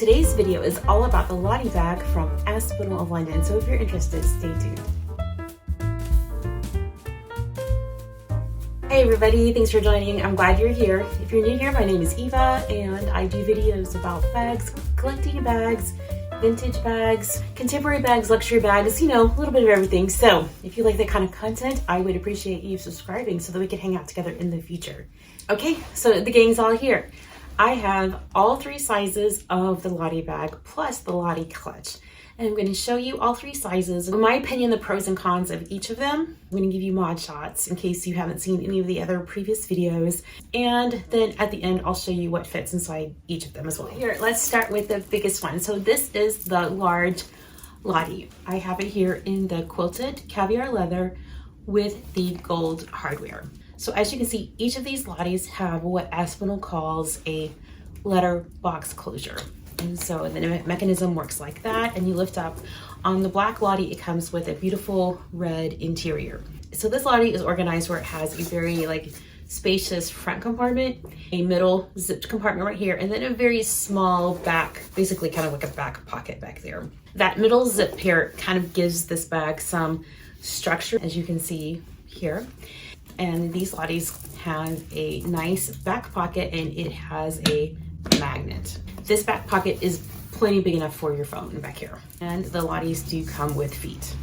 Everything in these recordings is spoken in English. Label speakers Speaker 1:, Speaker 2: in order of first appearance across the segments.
Speaker 1: Today's video is all about the Lottie bag from Aspinal of London, so if you're interested, stay tuned. Hey everybody, thanks for joining. I'm glad you're here. If you're new here, my name is Eva and I do videos about bags, collecting bags, vintage bags, contemporary bags, luxury bags, you know, a little bit of everything. So if you like that kind of content, I would appreciate you subscribing so that we can hang out together in the future. Okay, so the gang's all here. I have all three sizes of the Lottie bag plus the Lottie Clutch. And I'm going to show you all three sizes. In my opinion, the pros and cons of each of them. I'm going to give you mod shots in case you haven't seen any of the other previous videos. And then at the end, I'll show you what fits inside each of them as well. Here, let's start with the biggest one. So this is the large Lottie. I have it here in the quilted caviar leather with the gold hardware. So as you can see, each of these Lotties have what Aspinal calls a letter box closure. And so the mechanism works like that, and you lift up. On the black Lottie, it comes with a beautiful red interior. So this Lottie is organized where it has a very spacious front compartment, a middle zipped compartment right here, and then a very small back, basically kind of like a back pocket back there. That middle zip here kind of gives this bag some structure, as you can see here. And these Lotties have a nice back pocket and it has a magnet. This back pocket is plenty big enough for your phone back here. And the Lotties do come with feet.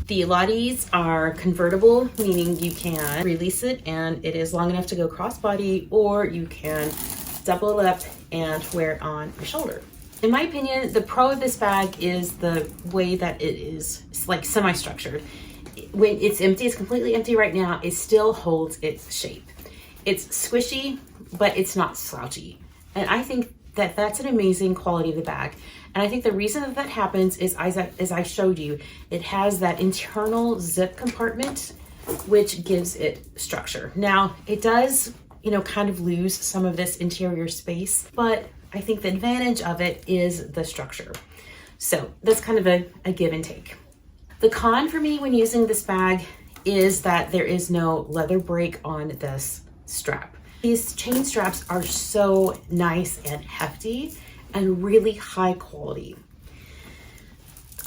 Speaker 1: The Lotties are convertible, meaning you can release it and it is long enough to go crossbody, or you can double it up and wear it on your shoulder. In my opinion, the pro of this bag is the way that it is. It's like semi-structured. When it's empty, it's completely empty right now, it still holds its shape. It's squishy, but it's not slouchy. And I think that that's an amazing quality of the bag. And I think the reason that that happens is, as I showed you, it has that internal zip compartment, which gives it structure. Now, it does, kind of lose some of this interior space, but I think the advantage of it is the structure. So that's kind of a give and take. The con for me when using this bag is that there is no leather break on this strap. These chain straps are so nice and hefty and really high quality.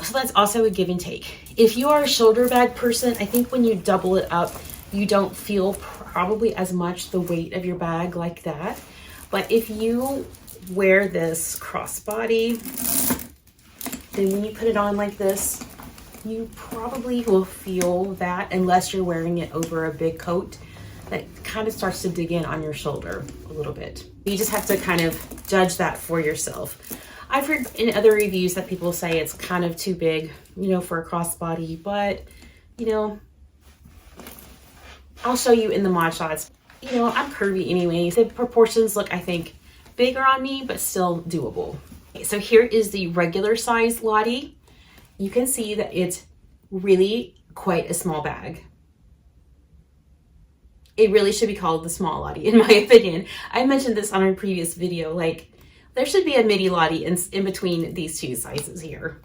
Speaker 1: So that's also a give and take. If you are a shoulder bag person, I think when you double it up, you don't feel probably as much the weight of your bag like that. But if you wear this crossbody, then when you put it on like this, you probably will feel that, unless you're wearing it over a big coat that kind of starts to dig in on your shoulder a little bit. You just have to kind of judge that for yourself. I've heard in other reviews that people say it's kind of too big, for a crossbody, but, I'll show you in the mod shots. I'm curvy anyway. The proportions look, I think, bigger on me, but still doable. Okay, so here is the regular size Lottie. You can see that it's really quite a small bag. It really should be called the small Lottie, in my opinion. I mentioned this on a previous video, there should be a midi Lottie in between these two sizes here.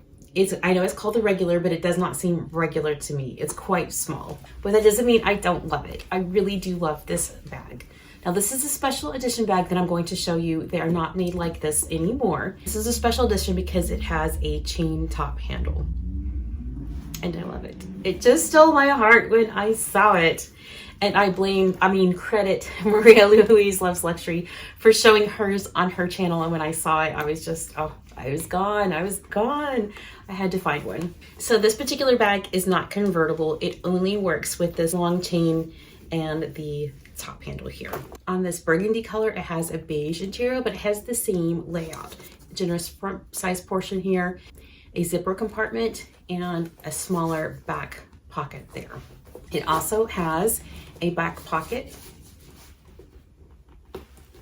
Speaker 1: I know it's called the regular, but it does not seem regular to me. It's quite small, but that doesn't mean I don't love it. I really do love this bag. Now this is a special edition bag that I'm going to show you. They are not made like this anymore. This is a special edition because it has a chain top handle. And I love it. It just stole my heart when I saw it. And credit Maria Louise Loves Luxury for showing hers on her channel. And when I saw it, I was just, I was gone. I had to find one. So this particular bag is not convertible. It only works with this long chain and the top handle here. On this burgundy color, it has a beige interior, but it has the same layout. Generous front size portion here, a zipper compartment, and a smaller back pocket there. It also has a back pocket,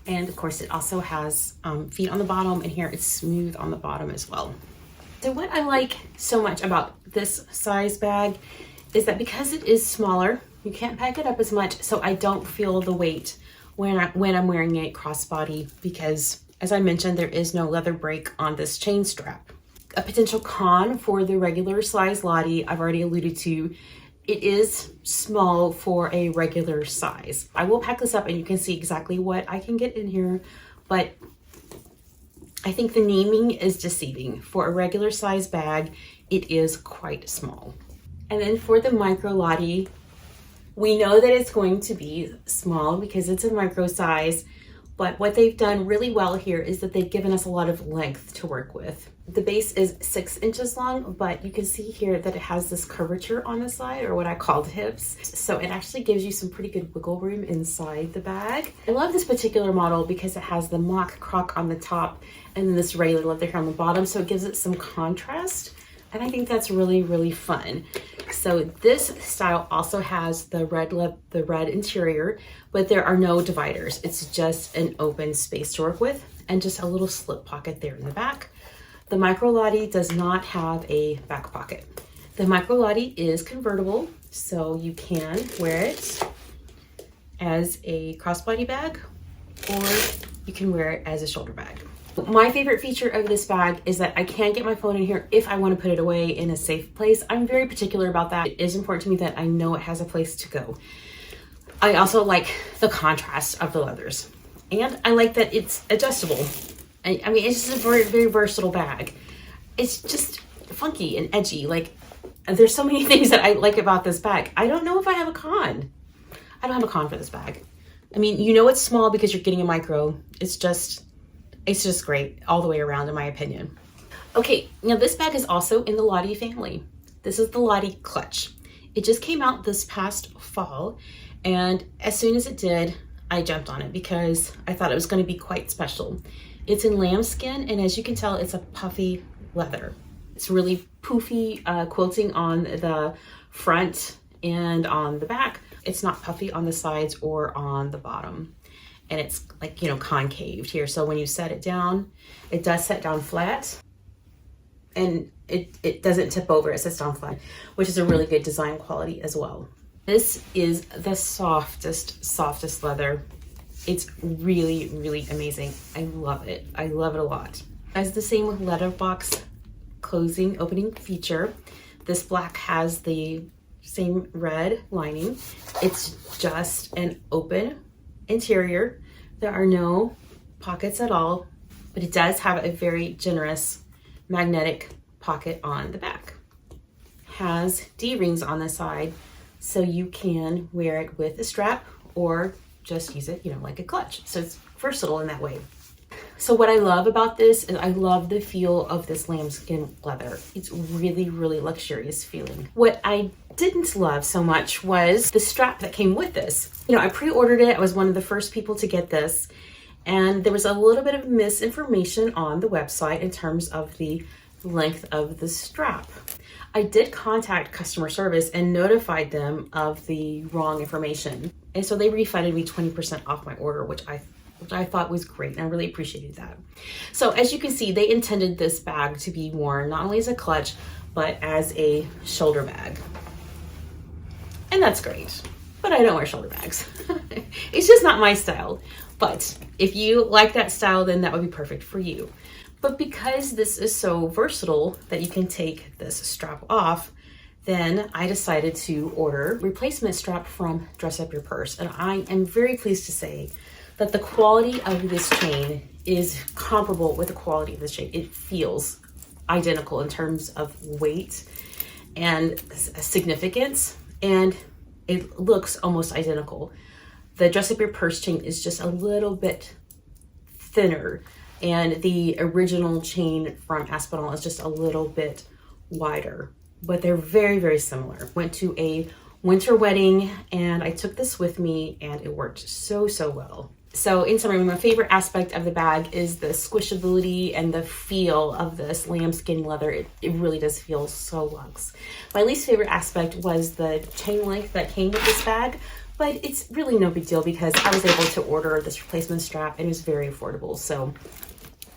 Speaker 1: and of course it also has feet on the bottom, and here it's smooth on the bottom as well. So what I like so much about this size bag is that because it is smaller, you can't pack it up as much, so I don't feel the weight when I'm wearing a crossbody, because as I mentioned, there is no leather break on this chain strap. A potential con for the regular size Lottie, I've already alluded to, it is small for a regular size. I will pack this up and you can see exactly what I can get in here, but I think the naming is deceiving. For a regular size bag, it is quite small. And then for the micro Lottie, we know that it's going to be small because it's a micro size, but what they've done really well here is that they've given us a lot of length to work with. The base is 6 inches long, but you can see here that it has this curvature on the side, or what I call the hips. So it actually gives you some pretty good wiggle room inside the bag. I love this particular model because it has the mock croc on the top and then this regular leather here on the bottom. So it gives it some contrast. And I think that's really, really fun. So this style also has the red interior, but there are no dividers. It's just an open space to work with and just a little slip pocket there in the back. The micro Lottie does not have a back pocket. The micro Lottie is convertible, so you can wear it as a crossbody bag or you can wear it as a shoulder bag. My favorite feature of this bag is that I can get my phone in here if I want to put it away in a safe place. I'm very particular about that. It is important to me that I know it has a place to go. I also like the contrast of the leathers, and I like that it's adjustable. I mean, it's just a very, very versatile bag. It's just funky and edgy. Like, there's so many things that I like about this bag. I don't know if I have a con. I don't have a con for this bag. I mean, you know it's small because you're getting a micro. It's just great all the way around, in my opinion. Okay, now this bag is also in the Lottie family. This is the Lottie Clutch. It just came out this past fall, and as soon as it did, I jumped on it because I thought it was going to be quite special. It's in lambskin, and as you can tell, it's a puffy leather. It's really poofy quilting on the front and on the back. It's not puffy on the sides or on the bottom. And it's like, you know, concaved here. So when you set it down, it does set down flat, and it doesn't tip over, it sits down flat, which is a really good design quality as well. This is the softest leather. It's really, really amazing. I love it. I love it a lot. As the same with letterbox opening feature, this black has the same red lining. It's just an open interior. There are no pockets at all, but it does have a very generous magnetic pocket on the back. Has D-rings on the side, so you can wear it with a strap or just use it, you know, like a clutch. So it's versatile in that way. So what I love about this is I love the feel of this lambskin leather. It's really, really luxurious feeling. What I didn't love so much was the strap that came with this. You know, I pre-ordered it. I was one of the first people to get this. And there was a little bit of misinformation on the website in terms of the length of the strap. I did contact customer service and notified them of the wrong information. And so they refunded me 20% off my order, which I thought was great, and I really appreciated that. So as you can see, they intended this bag to be worn not only as a clutch, but as a shoulder bag. And that's great, but I don't wear shoulder bags. It's just not my style. But if you like that style, then that would be perfect for you. But because this is so versatile that you can take this strap off, then I decided to order replacement strap from Dress Up Your Purse. And I am very pleased to say that the quality of this chain is comparable with the quality of this chain. It feels identical in terms of weight and significance, and it looks almost identical. The Dress Up Your Purse chain is just a little bit thinner, and the original chain from Aspinal is just a little bit wider, but they're very, very similar. Went to a winter wedding and I took this with me and it worked so, so well. So in summary, my favorite aspect of the bag is the squishability and the feel of this lambskin leather. It really does feel so luxe. My least favorite aspect was the chain length that came with this bag, but it's really no big deal because I was able to order this replacement strap and it was very affordable. So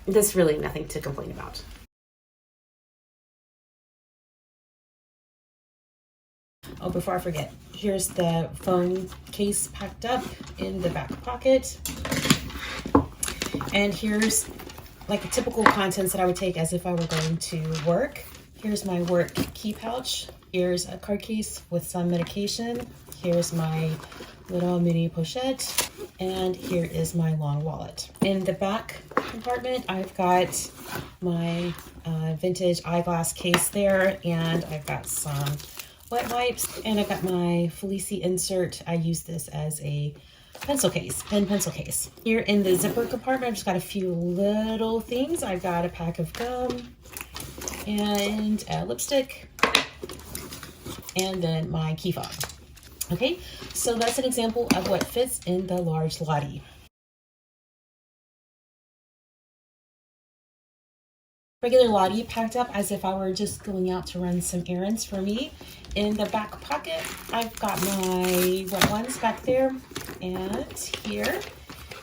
Speaker 1: there's really nothing to complain about. Oh, before I forget, here's the phone case packed up in the back pocket. And here's like the typical contents that I would take as if I were going to work. Here's my work key pouch. Here's a card case with some medication. Here's my little mini pochette. And here is my long wallet. In the back compartment, I've got my vintage eyeglass case there, and I've got some wet wipes, and I've got my Felici insert. I use this as a pencil case, pen pencil case. Here in the zipper compartment, I've just got a few little things. I've got a pack of gum and a lipstick, and then my key fob. Okay, so that's an example of what fits in the large Lottie. Regular Lottie packed up as if I were just going out to run some errands for me. In the back pocket, I've got my wet ones back there, and here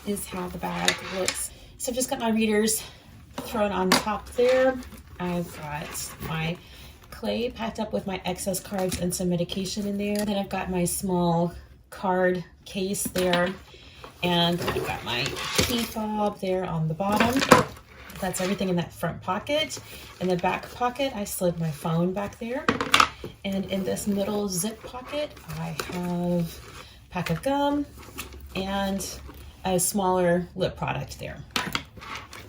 Speaker 1: is how the bag looks. So I've just got my readers thrown on top there. I've got my clay packed up with my excess cards and some medication in there. Then I've got my small card case there, and I've got my key fob there on the bottom. That's everything in that front pocket. In the back pocket, I slid my phone back there. And in this middle zip pocket, I have a pack of gum and a smaller lip product there.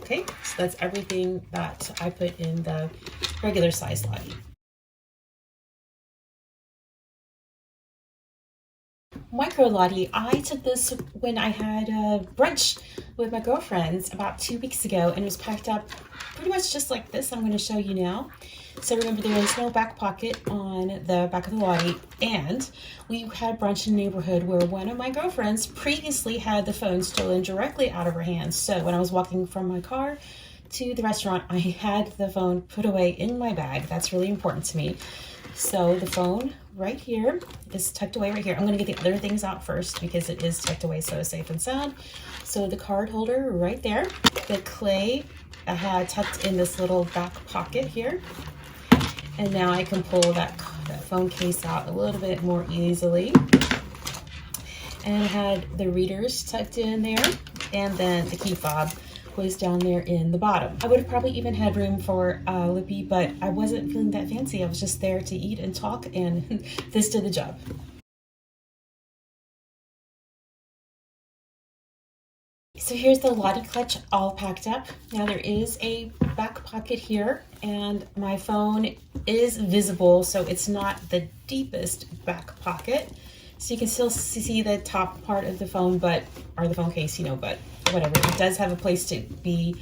Speaker 1: Okay, so that's everything that I put in the regular size Lottie. Micro Lottie, I took this when I had a brunch with my girlfriends about 2 weeks ago, and it was packed up pretty much just like this. I'm going to show you now. So remember, there is no back pocket on the back of the Lottie, and we had brunch in a neighborhood where one of my girlfriends previously had the phone stolen directly out of her hands. So when I was walking from my car to the restaurant, I had the phone put away in my bag. That's really important to me. So the phone right here is tucked away right here. I'm going to get the other things out first because it is tucked away so safe and sound. So the card holder right there. The clay I had tucked in this little back pocket here. And now I can pull that phone case out a little bit more easily. And I had the readers tucked in there, and then the key fob was down there in the bottom. I would have probably even had room for Lippy, but I wasn't feeling that fancy. I was just there to eat and talk, and this did the job. So here's the Lottie Clutch all packed up. Now there is a back pocket here, and my phone is visible, so it's not the deepest back pocket. So you can still see the top part of the phone, or the phone case, but whatever. It does have a place to be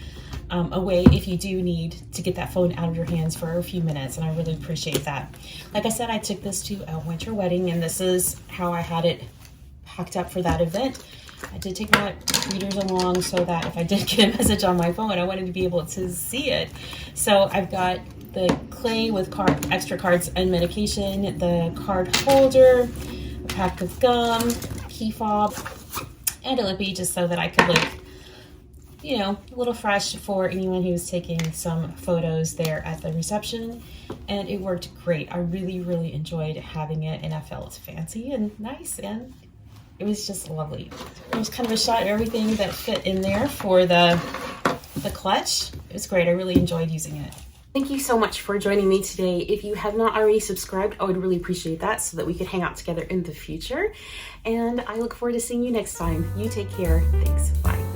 Speaker 1: away if you do need to get that phone out of your hands for a few minutes, and I really appreciate that. Like I said, I took this to a winter wedding, and this is how I had it packed up for that event. I did take my readers along so that if I did get a message on my phone, I wanted to be able to see it. So I've got the clay with extra cards and medication, the card holder, a pack of gum, key fob, and a lippy, just so that I could look, a little fresh for anyone who's taking some photos there at the reception. And it worked great. I really, really enjoyed having it, and I felt fancy and nice, and it was just lovely. It was kind of a shot of everything that fit in there for the clutch. It was great. I really enjoyed using it. Thank you so much for joining me today. If you have not already subscribed, I would really appreciate that so that we could hang out together in the future. And I look forward to seeing you next time. You take care. Thanks. Bye.